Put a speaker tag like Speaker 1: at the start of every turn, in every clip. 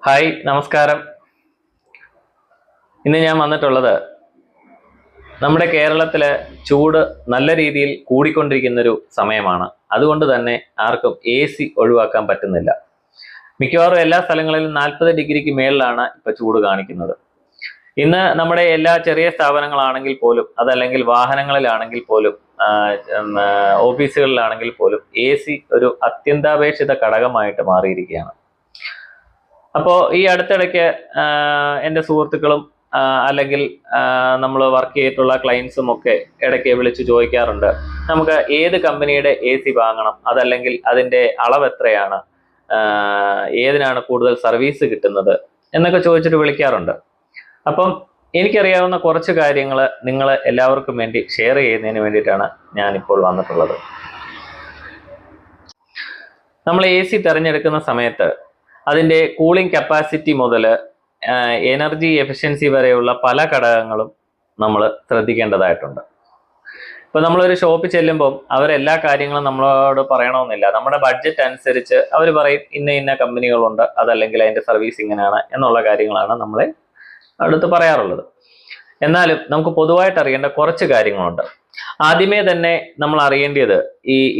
Speaker 1: Hi നമസ്കാരം. ഇന്ന് ഞാൻ വന്നിട്ടുള്ളത് നമ്മുടെ കേരളത്തിലെ ചൂട് നല്ല രീതിയിൽ കൂടിക്കൊണ്ടിരിക്കുന്നൊരു സമയമാണ്. അതുകൊണ്ട് തന്നെ ആർക്കും AC ഒഴിവാക്കാൻ പറ്റുന്നില്ല. മിക്കവാറും എല്ലാ സ്ഥലങ്ങളിലും 40 ഡിഗ്രിക്ക് മേളിലാണ് ഇപ്പൊ ചൂട് കാണിക്കുന്നത്. ഇന്ന് നമ്മുടെ എല്ലാ ചെറിയ സ്ഥാപനങ്ങളാണെങ്കിൽ പോലും, അതല്ലെങ്കിൽ വാഹനങ്ങളിലാണെങ്കിൽ പോലും, ഓഫീസുകളിലാണെങ്കിൽ പോലും AC ഒരു അത്യന്താപേക്ഷിത ഘടകമായിട്ട് മാറിയിരിക്കുകയാണ്. അപ്പോൾ ഈ അടുത്തിടയ്ക്ക് എൻ്റെ സുഹൃത്തുക്കളും അല്ലെങ്കിൽ നമ്മൾ വർക്ക് ചെയ്തിട്ടുള്ള ക്ലയൻസും ഒക്കെ ഇടയ്ക്ക് വിളിച്ച് ചോദിക്കാറുണ്ട്, നമുക്ക് ഏത് കമ്പനിയുടെ AC വാങ്ങണം, അതല്ലെങ്കിൽ അതിൻ്റെ അളവ് എത്രയാണ്, ഏതിനാണ് കൂടുതൽ സർവീസ് കിട്ടുന്നത് എന്നൊക്കെ ചോദിച്ചിട്ട് വിളിക്കാറുണ്ട്. അപ്പം എനിക്കറിയാവുന്ന കുറച്ച് കാര്യങ്ങൾ നിങ്ങൾ എല്ലാവർക്കും വേണ്ടി ഷെയർ ചെയ്യുന്നതിന് വേണ്ടിയിട്ടാണ് ഞാനിപ്പോൾ വന്നിട്ടുള്ളത്. നമ്മൾ AC തിരഞ്ഞെടുക്കുന്ന സമയത്ത് അതിൻ്റെ കൂളിംഗ് കപ്പാസിറ്റി മുതൽ എനർജി എഫിഷ്യൻസി വരെയുള്ള പല ഘടകങ്ങളും നമ്മൾ ശ്രദ്ധിക്കേണ്ടതായിട്ടുണ്ട്. ഇപ്പോൾ നമ്മളൊരു ഷോപ്പിൽ ചെല്ലുമ്പം അവരെല്ലാ കാര്യങ്ങളും നമ്മളോട് പറയണമെന്നില്ല. നമ്മുടെ ബഡ്ജറ്റ് അനുസരിച്ച് അവർ പറയും ഇന്ന ഇന്ന കമ്പനികളുണ്ട്, അതല്ലെങ്കിൽ അതിൻ്റെ സർവീസ് ഇങ്ങനെയാണ് എന്നുള്ള കാര്യങ്ങളാണ് നമ്മളെ അടുത്ത് പറയാറുള്ളത്. എന്നാലും നമുക്ക് പൊതുവായിട്ട് അറിയേണ്ട കുറച്ച് കാര്യങ്ങളുണ്ട്. ആദ്യമേ തന്നെ നമ്മൾ അറിയേണ്ടത്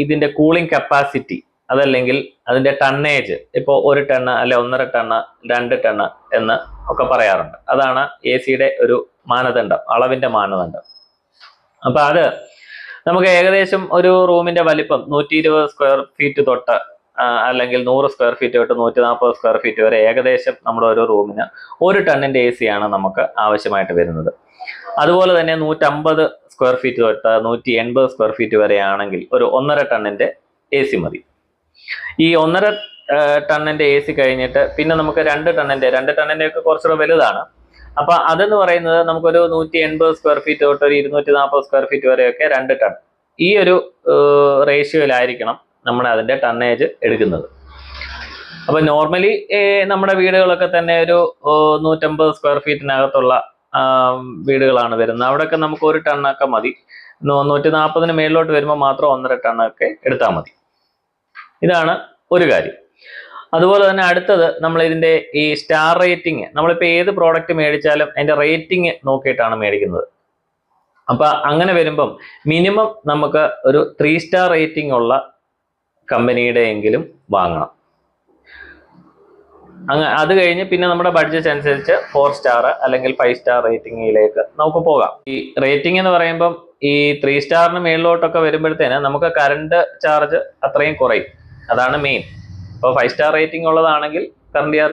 Speaker 1: ഇതിൻ്റെ കൂളിംഗ് കപ്പാസിറ്റി, അതല്ലെങ്കിൽ അതിൻ്റെ ടണ്ണേജ്. ഇപ്പോൾ 1 ടണ്ണ് അല്ലെ 1.5 ടണ്ണ് 2 ടണ്ണ് എന്ന് ഒക്കെ പറയാറുണ്ട്. അതാണ് AC-യുടെ ഒരു മാനദണ്ഡം, അളവിൻ്റെ മാനദണ്ഡം. അപ്പൊ അത് നമുക്ക് ഏകദേശം ഒരു റൂമിന്റെ വലിപ്പം 120 സ്ക്വയർ ഫീറ്റ് തൊട്ട് അല്ലെങ്കിൽ 100 സ്ക്വയർ ഫീറ്റ് തൊട്ട് 140 സ്ക്വയർ ഫീറ്റ് വരെ ഏകദേശം നമ്മുടെ ഒരു റൂമിന് 1 ടണ്ണിന്റെ AC ആണ് നമുക്ക് ആവശ്യമായിട്ട് വരുന്നത്. അതുപോലെ തന്നെ 150 സ്ക്വയർ ഫീറ്റ് തൊട്ട് 180 സ്ക്വയർ ഫീറ്റ് വരെ ആണെങ്കിൽ ഒരു 1.5 ടണ്ണിന്റെ AC മതി. ഈ 1.5 ടണ്ണിന്റെ AC കഴിഞ്ഞിട്ട് പിന്നെ നമുക്ക് 2 ടണ്ണിന്റെ ഒക്കെ കുറച്ചുകൂടെ വലുതാണ്. അപ്പൊ അതെന്ന് പറയുന്നത് നമുക്കൊരു 180 സ്ക്വയർ ഫീറ്റ് തൊട്ട് ഒരു 240 സ്ക്വയർ ഫീറ്റ് വരെയൊക്കെ 2 ടൺ, ഈ ഒരു റേഷ്യോയിലായിരിക്കണം നമ്മൾ അതിന്റെ ടണ്ണേജ് എടുക്കുന്നത്. അപ്പൊ നോർമലി നമ്മുടെ വീടുകളൊക്കെ തന്നെ ഒരു 150 സ്ക്വയർ ഫീറ്റിനകത്തുള്ള വീടുകളാണ് വരുന്നത്. അവിടെയൊക്കെ നമുക്ക് 1 ടണ്ണൊക്കെ മതി. 140 മേളിലോട്ട് വരുമ്പോൾ മാത്രം 1.5 ടണ്ണൊക്കെ എടുത്താൽ മതി. ഇതാണ് ഒരു കാര്യം. അതുപോലെ തന്നെ അടുത്തത്, നമ്മൾ ഇതിന്റെ ഈ സ്റ്റാർ റേറ്റിംഗ്, നമ്മളിപ്പോൾ ഏത് പ്രോഡക്റ്റ് മേടിച്ചാലും അതിന്റെ റേറ്റിംഗ് നോക്കിയിട്ടാണ് മേടിക്കുന്നത്. അപ്പൊ അങ്ങനെ വരുമ്പം മിനിമം നമുക്ക് ഒരു 3 സ്റ്റാർ റേറ്റിംഗ് ഉള്ള കമ്പനിയുടെ എങ്കിലും വാങ്ങണം. അത് കഴിഞ്ഞ് പിന്നെ നമ്മുടെ ബഡ്ജറ്റ് അനുസരിച്ച് 4 സ്റ്റാർ അല്ലെങ്കിൽ 5 സ്റ്റാർ റേറ്റിംഗിലേക്ക് നമുക്ക് പോകാം. ഈ റേറ്റിംഗ് എന്ന് പറയുമ്പം ഈ 3 സ്റ്റാറിന് മേളിലോട്ടൊക്കെ വരുമ്പോഴത്തേന് നമുക്ക് കറണ്ട് ചാർജ് അത്രയും കുറയും. അതാണ് മെയിൻ. ഇപ്പോൾ 5 സ്റ്റാർ റേറ്റിംഗ് ഉള്ളതാണെങ്കിൽ കറണ്ട്